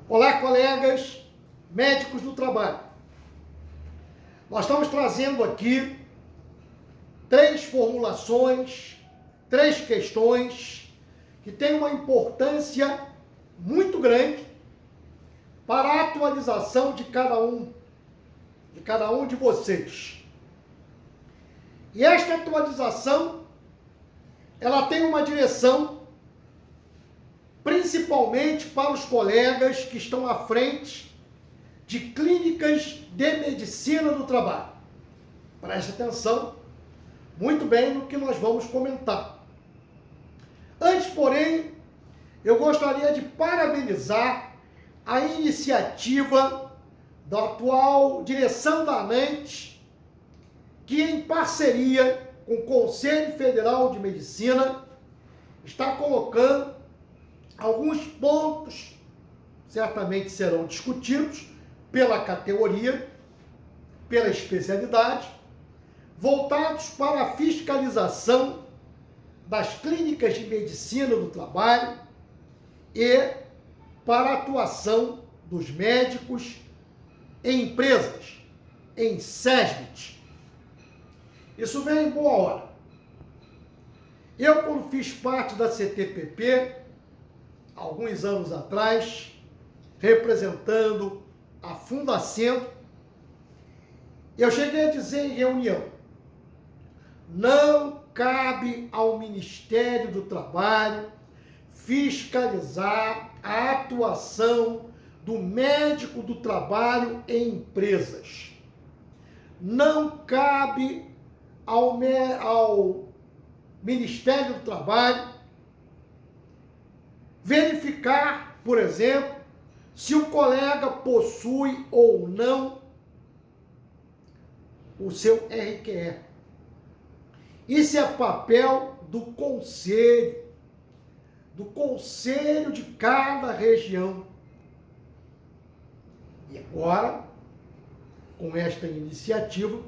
Olá, colegas médicos do trabalho. Nós estamos trazendo aqui 3 formulações, 3 questões que têm uma importância muito grande para a atualização de cada um de vocês. E esta atualização, ela tem uma direção principalmente para os colegas que estão à frente de clínicas de medicina do trabalho. Preste atenção muito bem no que nós vamos comentar. Antes, porém, eu gostaria de parabenizar a iniciativa da atual direção da ANANTS, que em parceria com o Conselho Federal de Medicina está colocando alguns pontos, certamente serão discutidos pela categoria, pela especialidade, voltados para a fiscalização das clínicas de medicina do trabalho e para a atuação dos médicos em empresas, em SESMIT. Isso vem em boa hora. Eu, quando fiz parte da CTPP, alguns anos atrás, representando a Fundacentro, eu cheguei a dizer em reunião: não cabe ao Ministério do Trabalho fiscalizar a atuação do médico do trabalho em empresas. Não cabe ao Ministério do Trabalho verificar, por exemplo, se o colega possui ou não o seu RQE. Isso é papel do conselho de cada região. E agora, com esta iniciativa,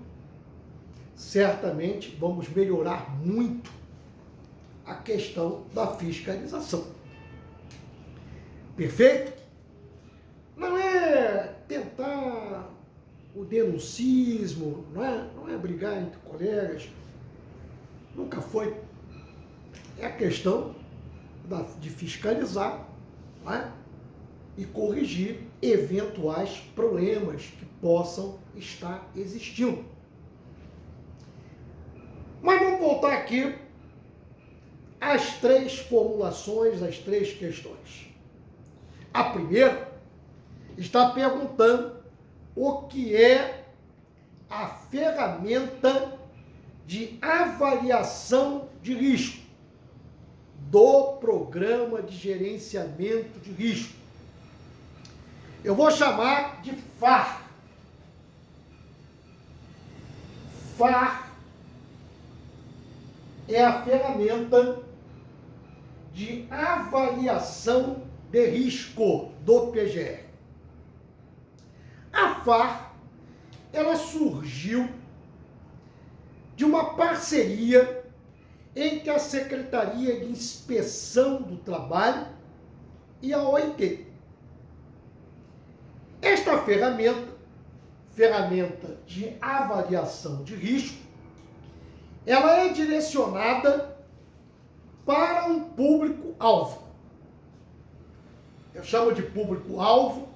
certamente vamos melhorar muito a questão da fiscalização. Perfeito? Não é tentar o denuncismo, não é brigar entre colegas, nunca foi. É a questão de fiscalizar, e corrigir eventuais problemas que possam estar existindo. Mas vamos voltar aqui às 3 formulações, às 3 questões. A primeira está perguntando o que é a ferramenta de avaliação de risco do Programa de Gerenciamento de Risco. Eu vou chamar de FAR. FAR é a ferramenta de avaliação de risco do PGR. A FAR, ela surgiu de uma parceria entre a Secretaria de Inspeção do Trabalho e a OIT. Esta ferramenta de avaliação de risco, ela é direcionada para um público-alvo. Eu chamo de público-alvo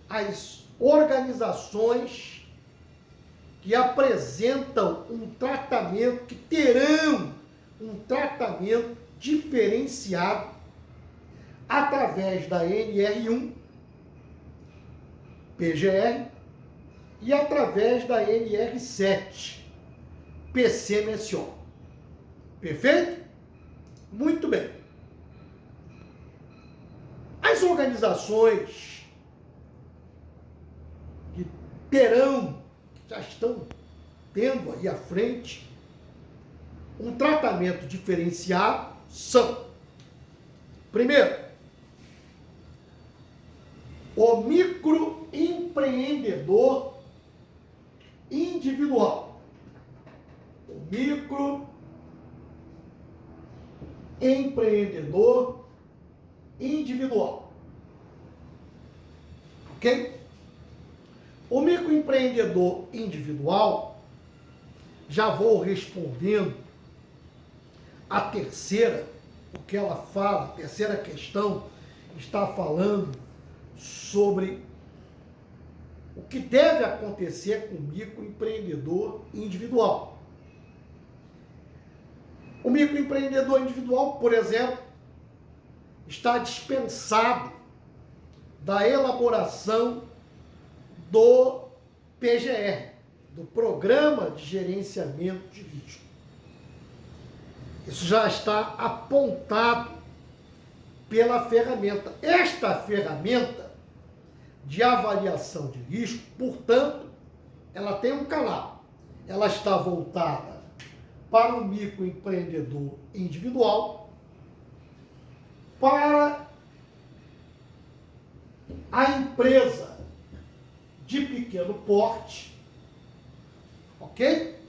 as organizações que apresentam um tratamento, que terão um tratamento diferenciado através da NR1, PGR, e através da NR7, PCMSO. Perfeito? Muito bem. As organizações que já estão tendo aí à frente um tratamento diferenciado são, primeiro, o microempreendedor individual. O microempreendedor individual. ok? O microempreendedor individual, já vou respondendo a terceira, o que ela fala, a terceira questão, está falando sobre o que deve acontecer com o microempreendedor individual. O microempreendedor individual, por exemplo, está dispensado da elaboração do PGR, do Programa de Gerenciamento de Risco. Isso já está apontado pela ferramenta. Esta ferramenta de avaliação de risco, portanto, ela tem um canal. Ela está voltada para o microempreendedor individual, para a empresa de pequeno porte, ok?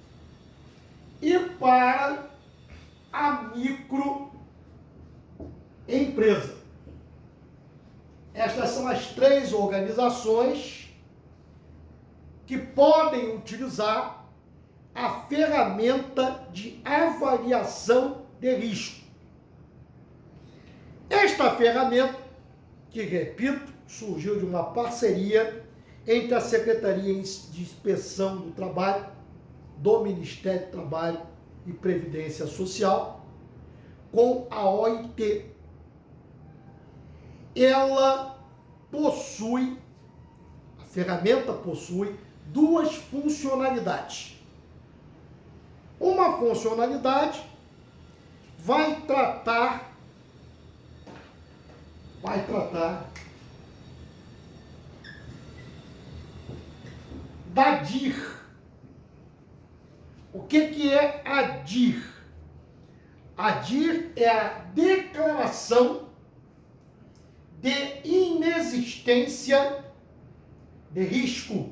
E para a microempresa. Estas são as três organizações que podem utilizar a ferramenta de avaliação de risco. Esta ferramenta, que, repito, surgiu de uma parceria entre a Secretaria de Inspeção do Trabalho, do Ministério do Trabalho e Previdência Social, com a OIT. Ela possui, a ferramenta possui duas funcionalidades. Uma funcionalidade vai tratar da DIR. O que é a DIR? A DIR é a Declaração de Inexistência de Risco.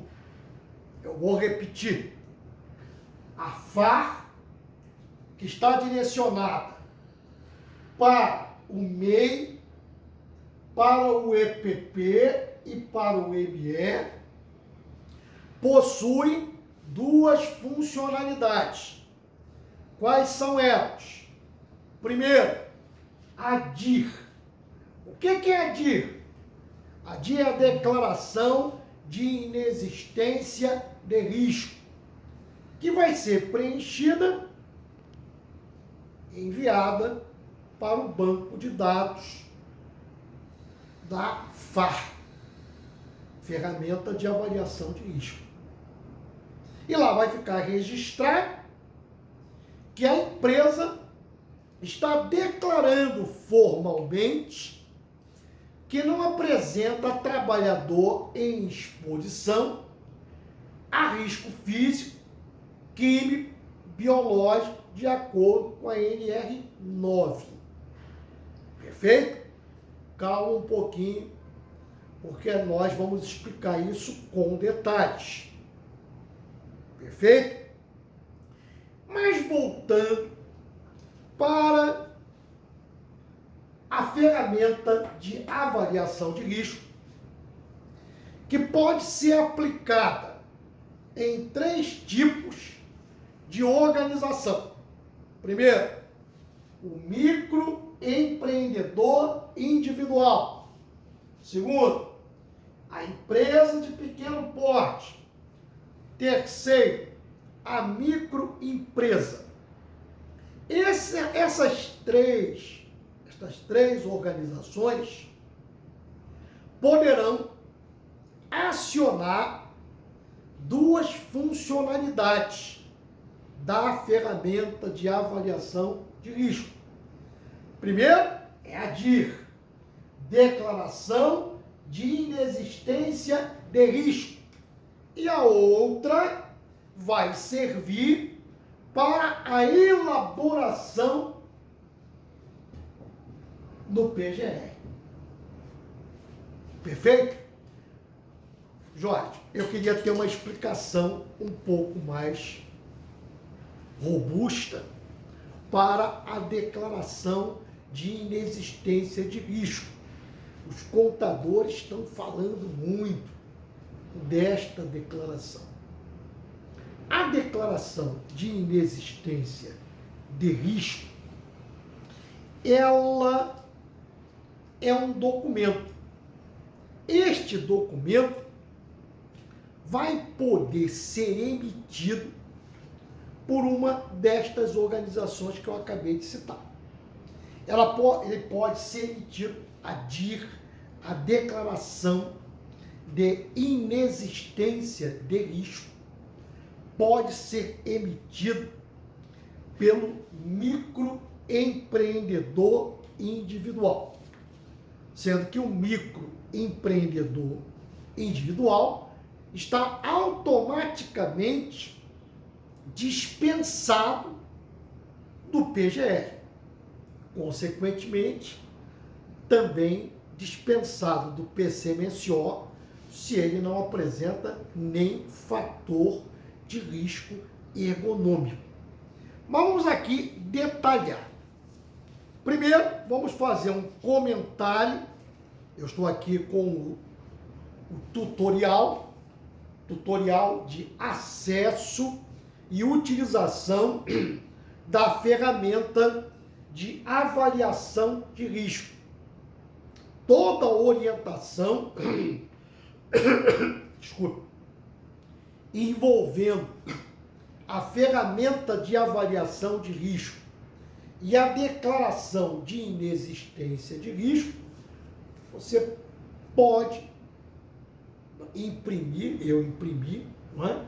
Eu vou repetir. A FAR, que está direcionada para o MEI, para o EPP e para o ME, possui duas funcionalidades. Quais são elas? Primeiro, a DIR. O que é a DIR? A DIR é a Declaração de Inexistência de Risco, que vai ser preenchida e enviada para o banco de dados da FAR, Ferramenta de Avaliação de Risco. E lá vai ficar registrado que a empresa está declarando formalmente que não apresenta trabalhador em exposição a risco físico, químico, biológico, de acordo com a NR9. Perfeito? Calma um pouquinho, porque nós vamos explicar isso com detalhes. Perfeito? Mas voltando para a ferramenta de avaliação de risco, que pode ser aplicada em três tipos de organização. Primeiro, o microempreendedor individual. Segundo, a empresa de pequeno porte. Terceiro, a microempresa. Estas três organizações poderão acionar duas funcionalidades da ferramenta de avaliação de risco. Primeiro é a DIR, Declaração de Inexistência de Risco. E a outra vai servir para a elaboração do PGR. Perfeito? Jorge, eu queria ter uma explicação um pouco mais robusta para a declaração de inexistência de risco. Os contadores estão falando muito desta declaração. A declaração de inexistência de risco, ela é um documento. Este documento vai poder ser emitido por uma destas organizações que eu acabei de citar. Ele pode ser emitido, a DIR, a Declaração de Inexistência de Risco, pode ser emitido pelo microempreendedor individual, sendo que o microempreendedor individual está automaticamente dispensado do PGR, consequentemente também dispensado do PCMSO se ele não apresenta nem fator de risco ergonômico. Mas vamos aqui detalhar. Primeiro, vamos fazer um comentário. Eu estou aqui com o tutorial de acesso e utilização da ferramenta de avaliação de risco. Toda orientação envolvendo a ferramenta de avaliação de risco e a declaração de inexistência de risco, você pode imprimir, eu imprimi, não é?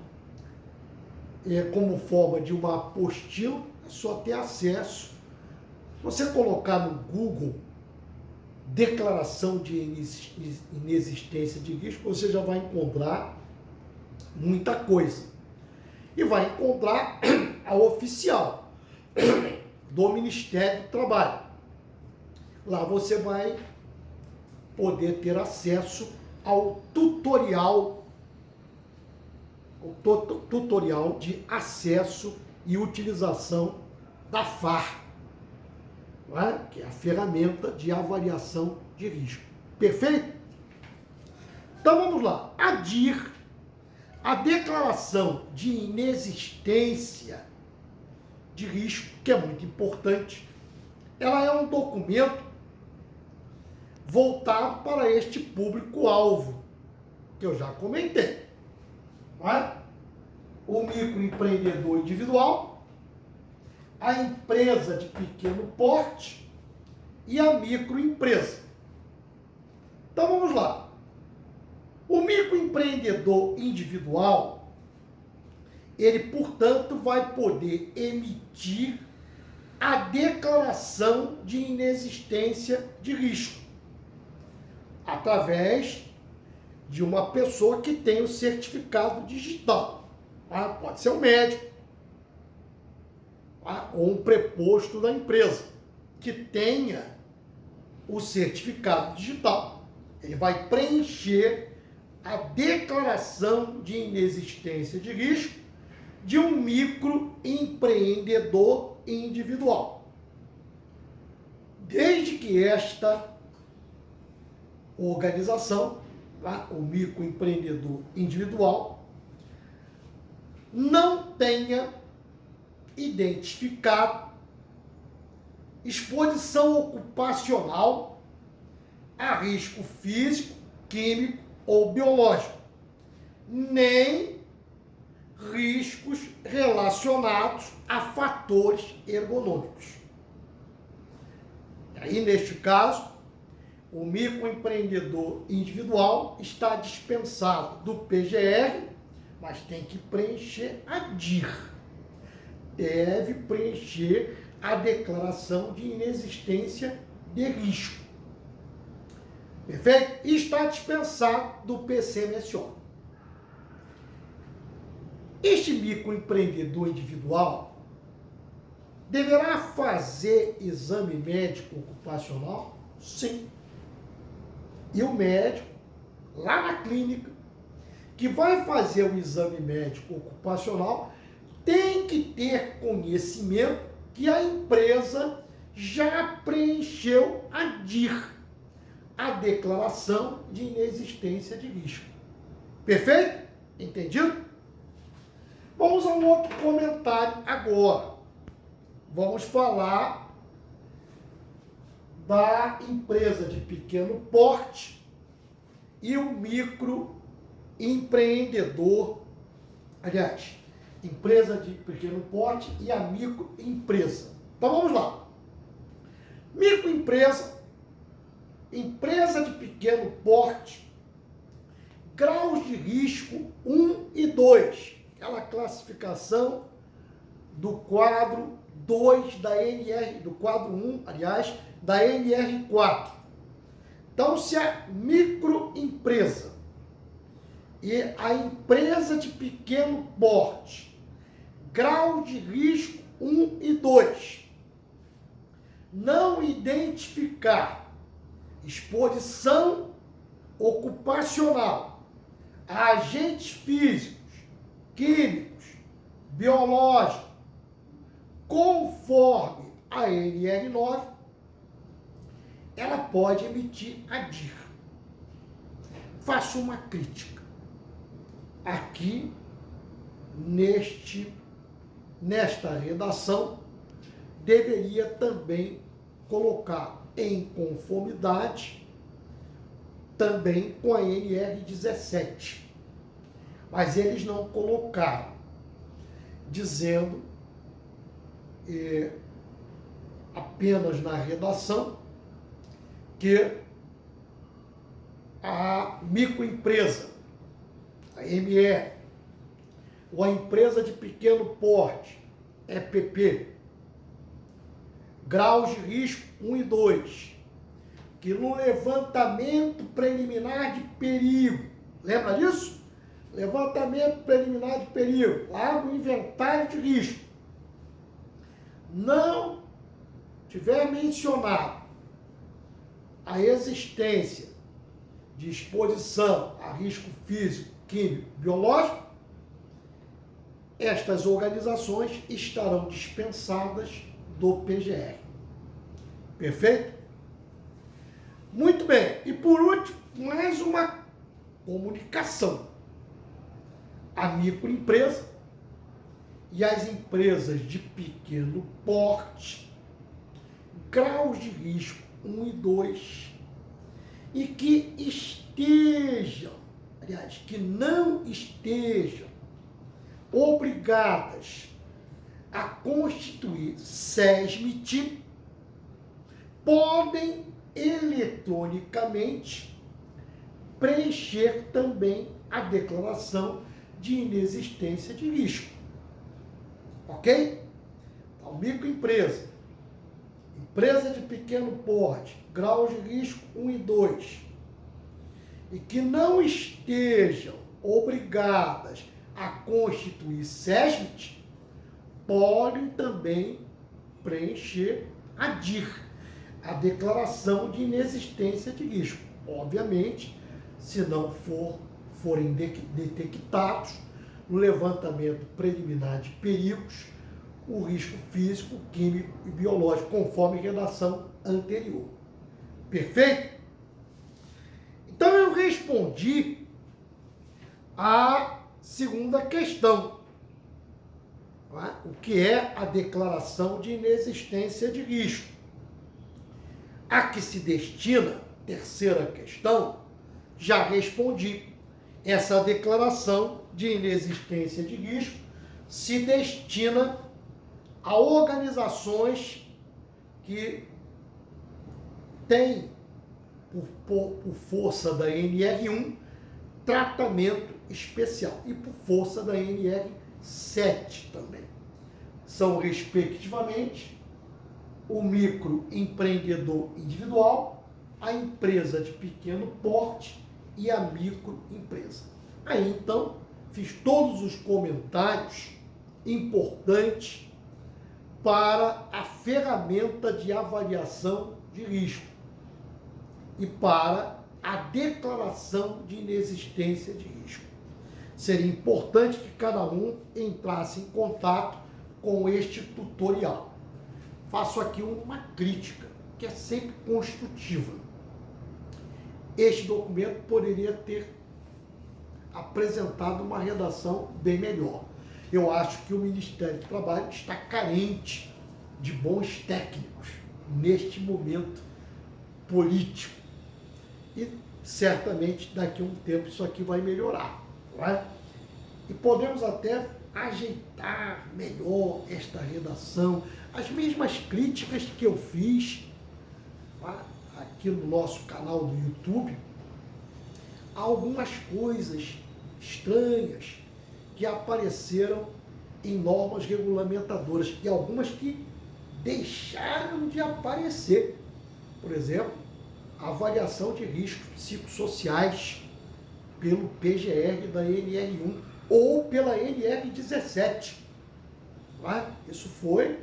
Como forma de uma apostila, é só ter acesso. Se você colocar no Google declaração de inexistência de risco, você já vai encontrar muita coisa. E vai encontrar a oficial do Ministério do Trabalho. Lá você vai poder ter acesso ao tutorial de acesso e utilização da FAR, não é? Que é a ferramenta de avaliação de risco. Perfeito? Então vamos lá. A DIR, a declaração de inexistência de risco, que é muito importante, ela é um documento voltado para este público-alvo, que eu já comentei. Não é? O microempreendedor individual, a empresa de pequeno porte e a microempresa. Então vamos lá. O microempreendedor individual, ele, portanto, vai poder emitir a declaração de inexistência de risco através de uma pessoa que tem o certificado digital. Pode ser um médico ou um preposto da empresa que tenha o certificado digital. Ele vai preencher a declaração de inexistência de risco de um microempreendedor individual. Desde que esta organização, o microempreendedor individual, não tenha identificado exposição ocupacional a risco físico, químico ou biológico, nem riscos relacionados a fatores ergonômicos. Aí, neste caso, o microempreendedor individual está dispensado do PGR, mas tem que preencher a DIR. Deve preencher a declaração de inexistência de risco. Perfeito? E está dispensado do PCMSO. Este microempreendedor individual deverá fazer exame médico ocupacional? Sim. E o médico, lá na clínica, que vai fazer o exame médico ocupacional, tem que ter conhecimento que a empresa já preencheu a DIR, a declaração de inexistência de risco. Perfeito? Entendido? Vamos a um outro comentário agora. Vamos falar da empresa de pequeno porte e o microempreendedor. Aliás, empresa de pequeno porte e a microempresa. Então vamos lá. Microempresa, empresa de pequeno porte, graus de risco 1 e 2. Aquela classificação do quadro 2 da NR, do quadro 1, aliás, da NR4. Então, se a microempresa e a empresa de pequeno porte, grau de risco 1 e 2, não identificar exposição ocupacional a agentes físicos, químicos, biológicos, conforme a NR9, ela pode emitir a DIR. Faço uma crítica. Aqui, nesta redação, deveria também colocar em conformidade também com a NR17. Mas eles não colocaram, dizendo apenas na redação que a microempresa, a ME, ou a empresa de pequeno porte, EPP, graus de risco 1 e 2, que no levantamento preliminar de perigo, lembra disso? Levantamento preliminar de perigo, lá no inventário de risco, não tiver mencionado a existência de exposição a risco físico, químico, biológico, estas organizações estarão dispensadas do PGR. Perfeito? Muito bem. E por último, mais uma comunicação. A microempresa e as empresas de pequeno porte, graus de risco 1 e 2, e que estejam, aliás, que não estejam obrigadas a constituir SESMIT, podem eletronicamente preencher também a declaração de inexistência de risco. Ok? Então, microempresa, empresa de pequeno porte, graus de risco 1 e 2, e que não estejam obrigadas a constituir SESMIT, podem também preencher a DIR, a declaração de inexistência de risco. Obviamente, se não forem detectados no levantamento preliminar de perigos, o risco físico, químico e biológico, conforme a redação anterior. Perfeito? Então, eu respondi a segunda questão. O que é a declaração de inexistência de risco? A que se destina, terceira questão, já respondi. Essa declaração de inexistência de risco se destina a organizações que têm, por força da NR1, tratamento especial, e por força da NR7 também. São, respectivamente, o microempreendedor individual, a empresa de pequeno porte e a microempresa. Aí, então, fiz todos os comentários importantes para a ferramenta de avaliação de risco e para a declaração de inexistência de risco. Seria importante que cada um entrasse em contato com este tutorial. Faço aqui uma crítica, que é sempre construtiva. este documento poderia ter apresentado uma redação bem melhor. Eu acho que o Ministério do Trabalho está carente de bons técnicos neste momento político. E certamente daqui a um tempo isso aqui vai melhorar, não é? E podemos até ajeitar melhor esta redação. As mesmas críticas que eu fiz aqui no nosso canal do YouTube, há algumas coisas estranhas que apareceram em normas regulamentadoras e algumas que deixaram de aparecer. Por exemplo, a avaliação de riscos psicossociais pelo PGR da NR1 ou pela NR17. Isso foi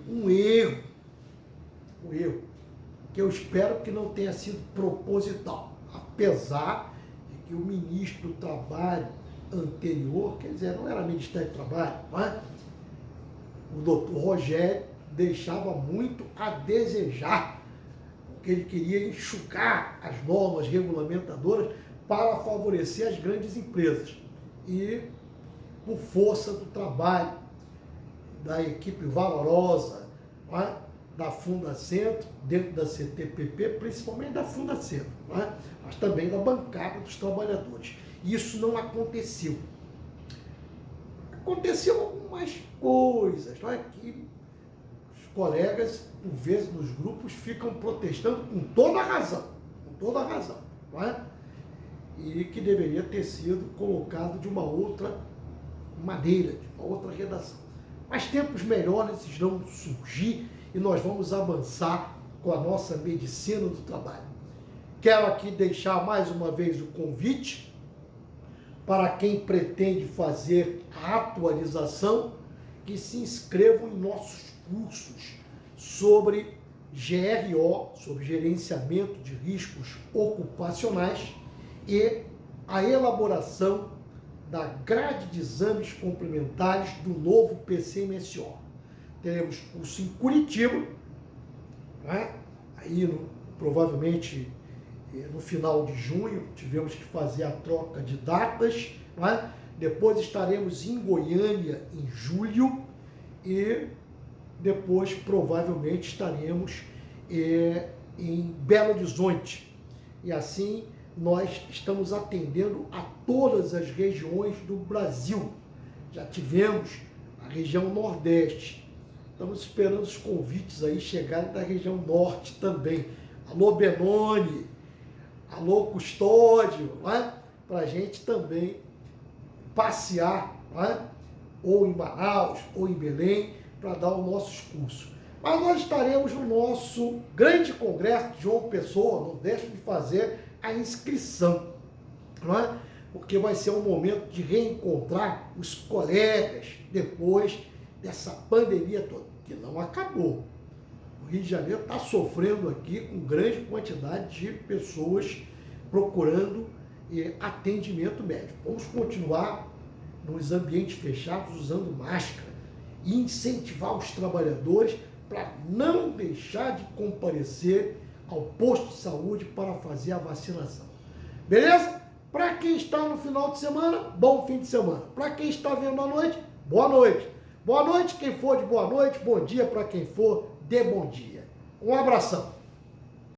um erro, que eu espero que não tenha sido proposital, apesar de que o ministro do Trabalho anterior, quer dizer, não era Ministério do Trabalho, o doutor Rogério deixava muito a desejar, porque ele queria enxugar as normas regulamentadoras para favorecer as grandes empresas. E, por força do trabalho da equipe valorosa, da Fundacentro, dentro da CTPP, principalmente da Fundacentro, mas também da bancada dos trabalhadores. Isso não aconteceu. Aconteceu algumas coisas, que os colegas, por vezes, nos grupos, ficam protestando com toda a razão, e que deveria ter sido colocado de uma outra maneira, de uma outra redação. Mas tempos melhores irão surgir e nós vamos avançar com a nossa medicina do trabalho. Quero aqui deixar mais uma vez o convite para quem pretende fazer a atualização, que se inscrevam em nossos cursos sobre GRO, sobre gerenciamento de riscos ocupacionais, e a elaboração da grade de exames complementares do novo PCMSO. Teremos curso em Curitiba, aí provavelmente no final de junho, tivemos que fazer a troca de datas, depois estaremos em Goiânia em julho e depois provavelmente estaremos em Belo Horizonte. E assim nós estamos atendendo a todas as regiões do Brasil. Já tivemos a região Nordeste. Estamos esperando os convites aí chegarem da região Norte também. Alô, Benoni, alô, Custódio, para a gente também passear, ou em Manaus, ou em Belém, para dar os nossos cursos. Mas nós estaremos no nosso grande congresso de João Pessoa, não deixe de fazer a inscrição, porque vai ser um momento de reencontrar os colegas depois dessa pandemia toda, que não acabou. O Rio de Janeiro está sofrendo aqui com grande quantidade de pessoas procurando atendimento médico. Vamos continuar nos ambientes fechados usando máscara e incentivar os trabalhadores para não deixar de comparecer ao posto de saúde para fazer a vacinação. Beleza? Para quem está no final de semana, bom fim de semana. Para quem está vendo à noite, boa noite. Boa noite quem for de boa noite, bom dia para quem for de bom dia. Um abração.